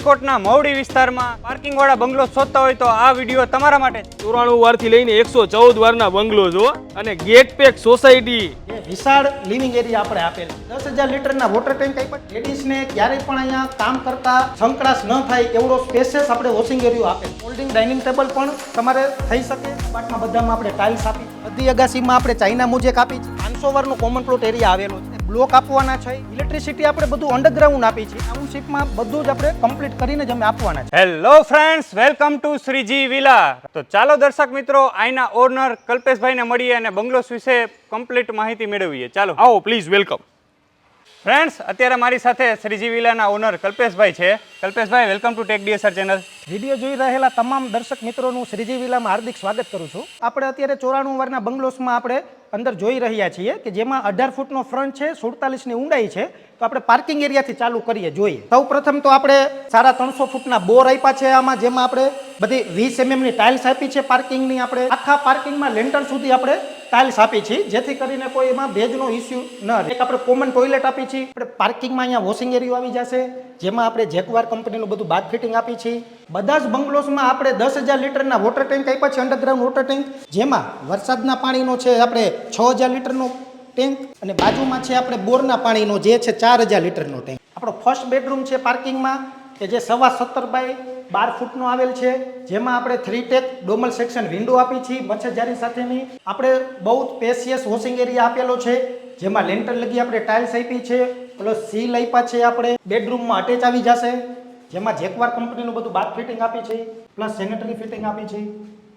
રાજકોટના મવડી વિસ્તારમાં પાર્કિંગ વાળા બંગલો શોધતા હોય તો આ વિડીયો તમારા માટે 94 વારથી લઈને 114 વારના બંગલો જો અને ગેટ પેક સોસાયટી વિશાળ લિવિંગ એરિયા આપણે આપેલ 10,000 લીટરના વોટર ટેન્ક આપ્યા. લેડીઝને ક્યારેય પણ અહીંયા કામ કરતા સંકળાશ ન થાય એવડો સ્પેસિયસ આપણે વોશિંગ એરિયો આપેલ. ફોલ્ડિંગ ડાઇનિંગ ટેબલ પણ તમારે થઈ શકે. કબાટમાં બધામાં આપણે ટાઇલ્સ આપી, બધી અગાસીમાં આપણે ચાઇના મુજેક આપી છે. 500 વારનો કોમન પ્લોટ એરિયા આવેલો છે. બ્લોક આપવાના છે. ઇલેક્ટ્રિસિટી આપણે બધું અંડરગ્રાઉન્ડ આપી છે. ટાઉનશીપમાં બધું જ આપણે કમ્પ્લીટ કરીને જ અમે આપવાના છે. Hello friends, welcome to Shriji villa. તો ચાલો દર્શક મિત્રો, અહીંના ઓનર કલ્પેશભાઈને મળીએ અને બંગલોસ વિશે કમ્પ્લીટ માહિતી મેળવીએ. ચાલો આવો પ્લીઝ વેલકમ. ફ્રેન્ડ્સ, અત્યારે મારી સાથે શ્રીજી વિલાના ઓનર કલ્પેશભાઈ છે. Kalpeshbhai, welcome to Tech DSR channel. Video જોઈ રહેલા તમામ દર્શક મિત્રોનું શ્રીજી વિલામાં હાર્દિક સ્વાગત કરું છું. આપણે અત્યારે 94 વારના બંગલોસમાં આપણે અંદર જોઈ રહ્યા છીએ કે જેમાં 18 ફૂટનો ફ્રન્ટ છે, 47ની ઊંડાઈ છે. તો આપણે પાર્કિંગ એરિયાથી ચાલુ કરીએ. જોઈએ સૌ પ્રથમ તો આપણે 350 ફૂટના બોર આપ્યા છે આમાં, જેમાં આપણે બધી 20 mm ની ટાઇલ્સ આપી છે. પાર્કિંગની આપણે આખા પાર્કિંગમાં લેન્ટર સુધી આપણે ટાઇલ્સ આપી છે, જેથી કરીને કોઈ એમાં ભેજનો ઇસ્યુ ન રહે. એક આપણે કોમન ટોયલેટ આપી છે. આપણે પાર્કિંગમાં અહીંયા વોશિંગ એરિયો આવી જશે, જેમાં આપણે જેકવાર કંપનીનું બધું બાથ ફિટિંગ આપી છે. બધા જ બંગલોસમાં આપણે 10,000 લીટરના વોટર ટેન્ક આપ્યા છે, અંડરગ્રાઉન્ડ વોટર ટેન્ક, જેમાં વરસાદના પાણીનો છે આપણે 6,000 લીટરનો ટેન્ક અને બાજુમાં છે આપણે બોરના પાણીનો જે છે 4,000 લીટરનો ટેન્ક. આપણો ફર્સ્ટ બેડરૂમ છે પાર્કિંગમાં કે જે 17.5 બાય 12 ફૂટનો આવેલ છે, જેમાં આપણે 3 ટેક ડોમલ સેક્શન વિન્ડો આપી છે મચ્છરજારી સાથેની. આપણે બહુ સ્પેશિયસ વોશિંગ એરિયા આપેલો છે, જેમાં લેન્ટર લગી આપણે ટાઇલ્સ આપી છે, પ્લસ સીલ આપ્યા છે. આપણે બેડરૂમમાં અટેચ આવી જશે, જેમાં જેકવાર કંપનીનું બધું બાથ ફિટિંગ આપી છે, પ્લસ સેનેટરી ફિટિંગ આપી છે.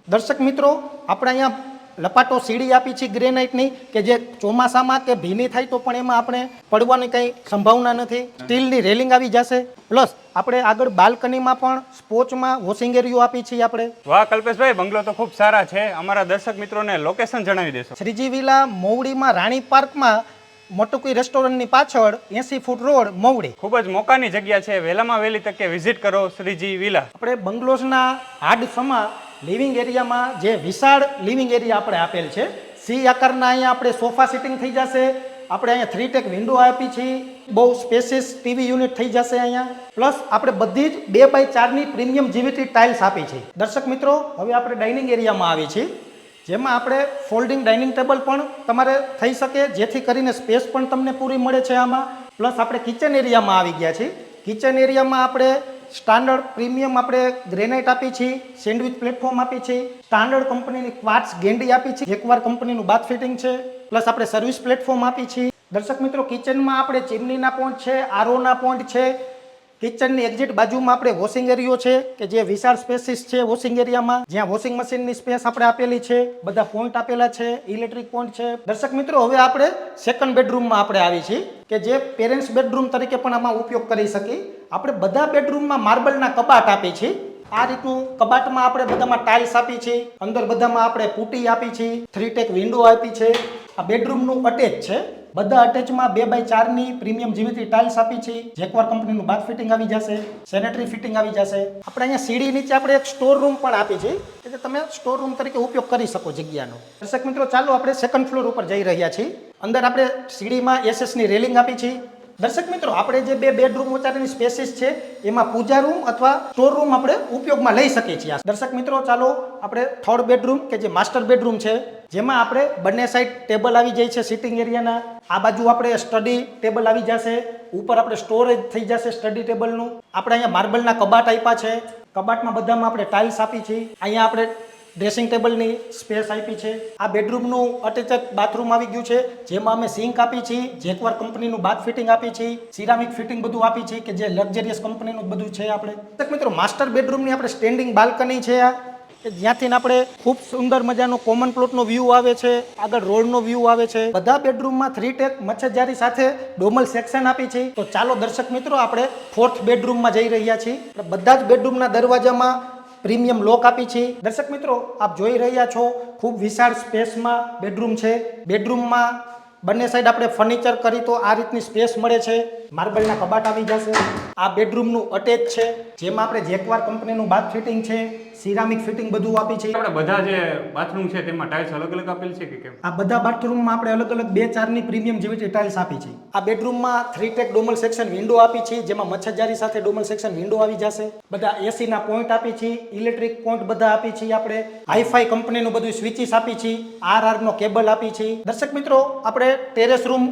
દર્શક મિત્રો, આપણે અહીંયા લપાટો સીડી આપી છે ગ્રેનાઇટની, કે જે ચોમાસામાં કે ભીની થાય તો પણ એમાં આપણે પડવાની કંઈ સંભાવના નથી. સ્ટીલની રેલિંગ આવી જશે. પ્લસ આપણે આગળ બાલ્કનીમાં પણ સ્પોચમાં વોશિંગ એરિયો આપી છીએ આપણે. વાહ કલ્પેશભાઈ, બંગલો તો ખૂબ સારા છે. અમારા દર્શક મિત્રોને લોકેશન જણાવી દેશો. શ્રીજી વિલા મવડીમાં રાણી પાર્કમાં મોટુકી રેસ્ટોરન્ટની પાછળ 80 ફૂટ રોડ મવડી. ખૂબ જ મોકાની જગ્યા છે. વહેલામાં વહેલી તકે વિઝિટ કરો શ્રીજી વિલા. આપણે બંગલોસના હાડસમા લિવિંગ એરિયામાં જે વિશાળ લિવિંગ એરિયા આપણે આપેલ છે, સી આકારના અહીંયા આપણે સોફા સિટિંગ થઈ જશે. આપણે અહીંયા 3 ટેક વિન્ડો આપી છે, બહુ સ્પેશિયસ ટીવી યુનિટ થઈ જશે અહીંયા. પ્લસ આપણે બધી જ 2x4ની પ્રીમિયમ જીવીટી ટાઇલ્સ આપી છે. દર્શક મિત્રો, હવે આપણે ડાઇનિંગ એરિયામાં આવી છીએ, જેમાં આપણે ફોલ્ડિંગ ડાઇનિંગ ટેબલ પણ તમારે થઈ શકે, જેથી કરીને સ્પેસ પણ તમને પૂરી મળે છે આમાં. પ્લસ આપણે કિચન એરિયામાં આવી ગયા છીએ. કિચન એરિયામાં આપણે સ્ટાન્ડર્ડ પ્રીમિયમ આપણે ગ્રેનાઇટ આપી છે, સેન્ડવિચ પ્લેટફોર્મ આપી છે, સ્ટાન્ડર્ડ કંપનીની ક્વાર્ટઝ ગેંડી આપી છે, એકવાર કંપનીનું બાથ ફિટિંગ છે, પ્લસ આપણે સર્વિસ પ્લેટફોર્મ આપી છે. દર્શક મિત્રો, કિચનમાં આપણે ચીમનીના પોઈન્ટ છે, આરઓના પોઈન્ટ છે. કિચનની એક્ઝિટ બાજુમાં આપણે વોશિંગ એરિયો છે, કે જે વિશાળ સ્પેસીસ છે વોશિંગ એરિયામાં, જ્યાં વોશિંગ મશીનની સ્પેસ આપણે આપેલી છે, બધા પોઈન્ટ આપેલા છે, ઇલેક્ટ્રિક પોઈન્ટ છે. દર્શક મિત્રો, હવે આપણે સેકન્ડ બેડરૂમમાં આપણે આવી છીએ, કે જે પેરેન્ટ્સ બેડરૂમ તરીકે પણ આમાં ઉપયોગ કરી શકીએ. આપણે બધા બેડરૂમમાં માર્બલના કબાટ આપી છે. આ રીતનું કબાટમાં આપણે બધામાં ટાઇલ્સ આપી છે, અંદર બધામાં આપણે પુટી આપી છે, 3 ટેક વિન્ડો આપી છે. આ બેડરૂમનું અટેચ છે. બધા અટેચમાં 2x4ની પ્રીમિયમ જીવીટી ટાઇલ્સ આપી છે, જેકવાર કંપનીનું બાથ ફિટિંગ આવી જશે, સેનેટરી ફિટિંગ આવી જશે. આપણે અહીંયા સીડી નીચે આપણે એક સ્ટોર રૂમ પણ આપી છે, કે જે તમે સ્ટોર રૂમ તરીકે ઉપયોગ કરી શકો જગ્યાનો. દર્શક મિત્રો, ચાલો આપણે સેકન્ડ ફ્લોર ઉપર જઈ રહ્યા છીએ. અંદર આપણે સીડીમાં એસએસની રેલિંગ આપી છે. દર્શક મિત્રો, આપણે જે 2 બેડરૂમ વચ્ચેની સ્પેસીસ છે, એમાં પૂજા રૂમ અથવા સ્ટોર રૂમ આપણે ઉપયોગમાં લઈ શકીએ છીએ. દર્શક મિત્રો, ચાલો આપણે થર્ડ બેડરૂમ, કે જે માસ્ટર બેડરૂમ છે, જેમાં આપણે બંને સાઈડ ટેબલ આવી જાય છે સિટિંગ એરિયાના. આ બાજુ આપણે સ્ટડી ટેબલ આવી જશે, ઉપર આપણે સ્ટોરેજ થઈ જશે સ્ટડી ટેબલનું. આપણે અહીંયા માર્બલના કબાટ આપ્યા છે. કબાટમાં બધામાં આપણે ટાઇલ્સ આપી છે. અહીંયા આપણે ડ્રેસિંગ ટેબલની સ્પેસ આપી છે. આ બેડરૂમનું અટેચ બાથરૂમ આવી ગયું છે, જેમાં અમે સિંક આપી છે, જેકવાર કંપનીનું બાથ ફિટિંગ આપી છે, સિરામિક ફિટિંગ બધું આપી છે, કે જે લક્ઝરિયસ કંપનીનું બધું છે. આપણે દર્શક મિત્રો, માસ્ટર બેડરૂમની આપણે સ્ટેન્ડિંગ બાલ્કની છે, આ કે જ્યાંથી આપણે ખૂબ સુંદર મજાનો કોમન પ્લોટનો વ્યૂ આવે છે, આગળ રોડનો વ્યૂ આવે છે. બધા બેડરૂમમાં 3 ટેક મચ્છરજારી સાથે ડોમલ સેક્શન આપી છે. તો ચાલો દર્શક મિત્રો, આપણે 4th બેડરૂમમાં જઈ રહ્યા છીએ. બધા જ બેડરૂમના દરવાજામાં પ્રીમિયમ લોક આપી છે. દર્શક મિત્રો, આપ જોઈ રહ્યા છો, ખૂબ વિશાળ સ્પેસમાં બેડરૂમ છે. બેડરૂમમાં બંને સાઈડ આપણે ફર્નિચર કરી તો આ રીતની સ્પેસ મળે છે. માર્બલના કબાટ આવી જશે. આ બેડરૂમનું અટેચ છે, જેમાં આપણે જેકવાર કંપનીનું બાથ ફિટિંગ છે, સિરામિક ફિટિંગ બધું આપી છે. આપણે બધા જે બાથરૂમ છે તેમાં ટાઇલ્સ અલગ અલગ આપેલ છે કે કેમ? આ બધા બાથરૂમમાં આપણે અલગ અલગ 2-4ની પ્રીમિયમ જેવી ટાઇલ્સ આપી છે. આ બેડરૂમમાં 3 ટેક ડોમલ સેક્શન વિન્ડો આપી છે, જેમાં મચ્છરજારી સાથે ડોમલ સેક્શન વિન્ડો આવી જશે. બધા એસી ના પોઈન્ટ આપી છે, ઇલેક્ટ્રિક પોઈન્ટ બધા આપી છે. આપણે હાઈફાઈ કંપનીનું બધું સ્વિચીસ આપી છે, RR નો કેબલ આપી છે. દર્શક મિત્રો, આપણે ટેરેસ રૂમ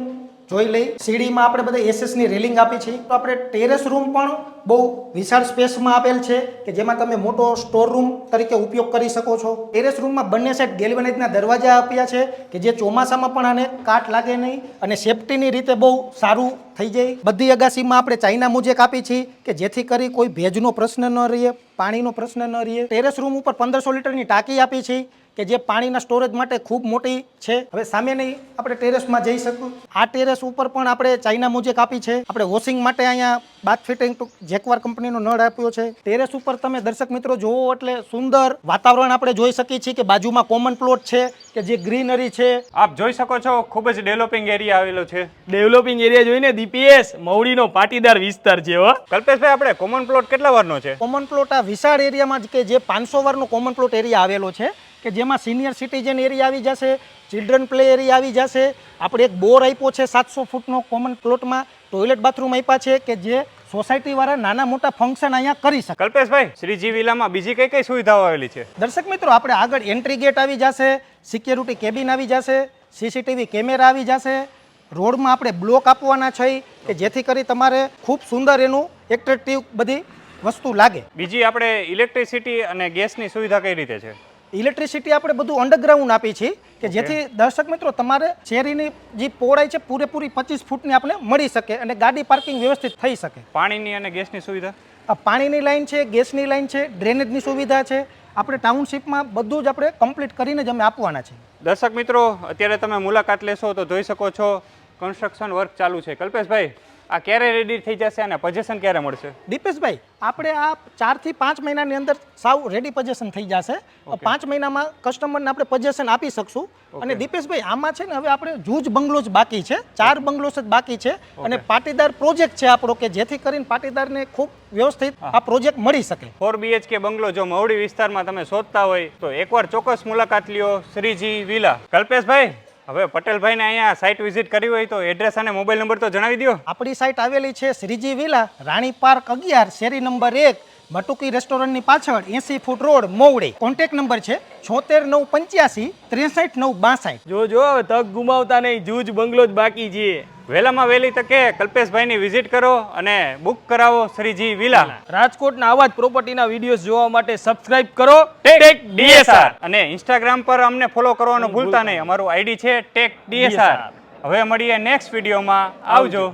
જોઈ લઈ. સીડીમાં આપણે બધા SS ની રેલિંગ આપી છે. તો આપણે ટેરેસ રૂમ પણ બહુ વિશાળ સ્પેસમાં આપેલ છે કે જેમાં તમે મોટો સ્ટોર રૂમ તરીકે ઉપયોગ કરી શકો છો. ટેરેસ રૂમમાં બંને સાઈડ ગેલ્વેનાઇઝના દરવાજા આપ્યા છે કે જે ચોમાસામાં પણ આને કાટ લાગે નહીં અને સેફટીની રીતે બહુ સારું થઈ જાય. બધી અગાસીમાં આપણે ચાઇના મુજેક આપી છે કે જેથી કરી કોઈ ભેજનો પ્રશ્ન ન રહે, પાણીનો પ્રશ્ન ન રહે. ટેરેસ રૂમ ઉપર 1500 લીટરની ટાંકી આપી છે કે જે પાણીના સ્ટોરેજ માટે ખૂબ મોટી છે. હવે સામેની આપણે ટેરેસમાં જઈ શકું. આ ટેરેસ ઉપર પણ આપણે ચાઇના મુજેક આપી છે. આપણે વોશિંગ માટે અહીંયા બાથ ફિટિંગ જેકવાર કંપનીનો નળ આપ્યો છે. ટેરેસ ઉપર તમે દર્શક મિત્રો જોવો એટલે સુંદર વાતાવરણ આપણે જોઈ શકીએ છીએ કે બાજુમાં કોમન પ્લોટ છે કે જે ગ્રીનરી છે. આપ જોઈ શકો છો ખૂબ જ ડેવલપિંગ એરિયા આવેલો છે. ડેવલપિંગ એરિયા જોઈને દીપીએસ મવડીનો પાટીદાર વિસ્તાર છે હો. કલ્પેશભાઈ, આપણે કોમન પ્લોટ કેટલા વારનો છે? કોમન પ્લોટ આ વિશાળ એરિયામાં જ કે જે 500 વારનો કોમન પ્લોટ એરિયા આવેલો છે કે જેમાં સિનિયર સિટીઝન એરિયા આવી જશે, ચિલ્ડ્રન પ્લે એરિયા આવી જશે. આપણે એક બોર આપ્યો છે 700 ફૂટનો કોમન પ્લોટમાં. ટોયલેટ બાથરૂમ આપ્યા છે કે જે સોસાયટી વાળા નાના મોટા ફંક્શન અહીંયા કરી શકે. કલ્પેશભાઈ, શ્રીજી વિલામાં બીજી કઈ કઈ સુવિધાઓ આવેલી છે? દર્શક મિત્રો, આપણે આગળ એન્ટ્રી ગેટ આવી જશે, સિક્યોરિટી કેબિન આવી જશે, CCTV કેમેરા આવી જશે. રોડમાં આપણે બ્લોક આપવાના છે કે જેથી કરી તમારે ખૂબ સુંદર એનું એટ્રેક્ટિવ બધી વસ્તુ લાગે. બીજી આપણે ઇલેક્ટ્રિસિટી અને ગેસની સુવિધા કઈ રીતે છે? ઇલેક્ટ્રિસિટી આપણે બધું અંડરગ્રાઉન્ડ આપી છે કે જેથી દર્શક મિત્રો તમારે શેરીની જે પહોળાઈ છે પૂરેપૂરી 25 ફૂટની આપણે મળી શકે અને ગાડી પાર્કિંગ વ્યવસ્થિત થઈ શકે. પાણીની અને ગેસની સુવિધા? આ પાણીની લાઈન છે, ગેસની લાઈન છે, ડ્રેનેજની સુવિધા છે. આપણે ટાઉનશીપમાં બધું જ આપણે કમ્પ્લીટ કરીને જ અમે આપવાના છે. દર્શક મિત્રો, અત્યારે તમે મુલાકાત લેશો તો જોઈ શકો છો કન્સ્ટ્રક્શન વર્ક ચાલુ છે. કલ્પેશભાઈ, આ ક્યારે રેડી થઈ જશે અને પોઝિશન ક્યારે મળશે? દીપેશભાઈ, આપણે આ 4 થી 5 મહિનાની અંદર સાવ રેડી પોઝિશન થઈ જશે. 5 મહિનામાં કસ્ટમરને આપણે પોઝિશન આપી શકશું. અને દીપેશભાઈ, આમાં છે ને હવે આપણે જૂજ બંગલોઝ બાકી છે, 4 બંગલોઝ જ બાકી છે અને પાટીદાર પ્રોજેક્ટ છે આપણો કે જેથી કરીને પાટીદારને ખૂબ વ્યવસ્થિત આ પ્રોજેક્ટ મળી શકે. 4 BHK બંગલો જો મવડી વિસ્તારમાં તમે શોધતા હોય તો એકવાર ચોક્કસ મુલાકાત લ્યો શ્રીજી વિલા. કલ્પેશભાઈ, હવે પટેલભાઈને અહીંયા સાઇટ વિઝિટ કરવી હોય તો એડ્રેસ અને મોબાઈલ નંબર તો જણાવી દો. આપણી સાઇટ આવેલી છે શ્રીજી વિલા, રાણી પાર્ક 11, શેરી નંબર 1, મટુકી રેસ્ટોરન્ટની પાછળ, 80 ફૂટ રોડ, મોવડી. કોન્ટેક્ટ નંબર છે 76985 63962. જો હવે તક ગુમાવતા નહીં, જૂજ બંગલો જ બાકી છે. વહેલામાં વહેલી તકે કલ્પેશભાઈની વિઝિટ કરો અને બુક કરાવો શ્રીજી વિલા. રાજકોટના આવા જ પ્રોપર્ટીના વિડીયોઝ જોવા માટે સબસ્ક્રાઇબ કરો ટેક DSR અને ઇન્સ્ટાગ્રામ પર અમને ફોલો કરવાનું ભૂલતા નહીં. અમારું ID છે ટેક DSR. હવે મળીએ નેક્સ્ટ વિડીયોમાં. આવજો.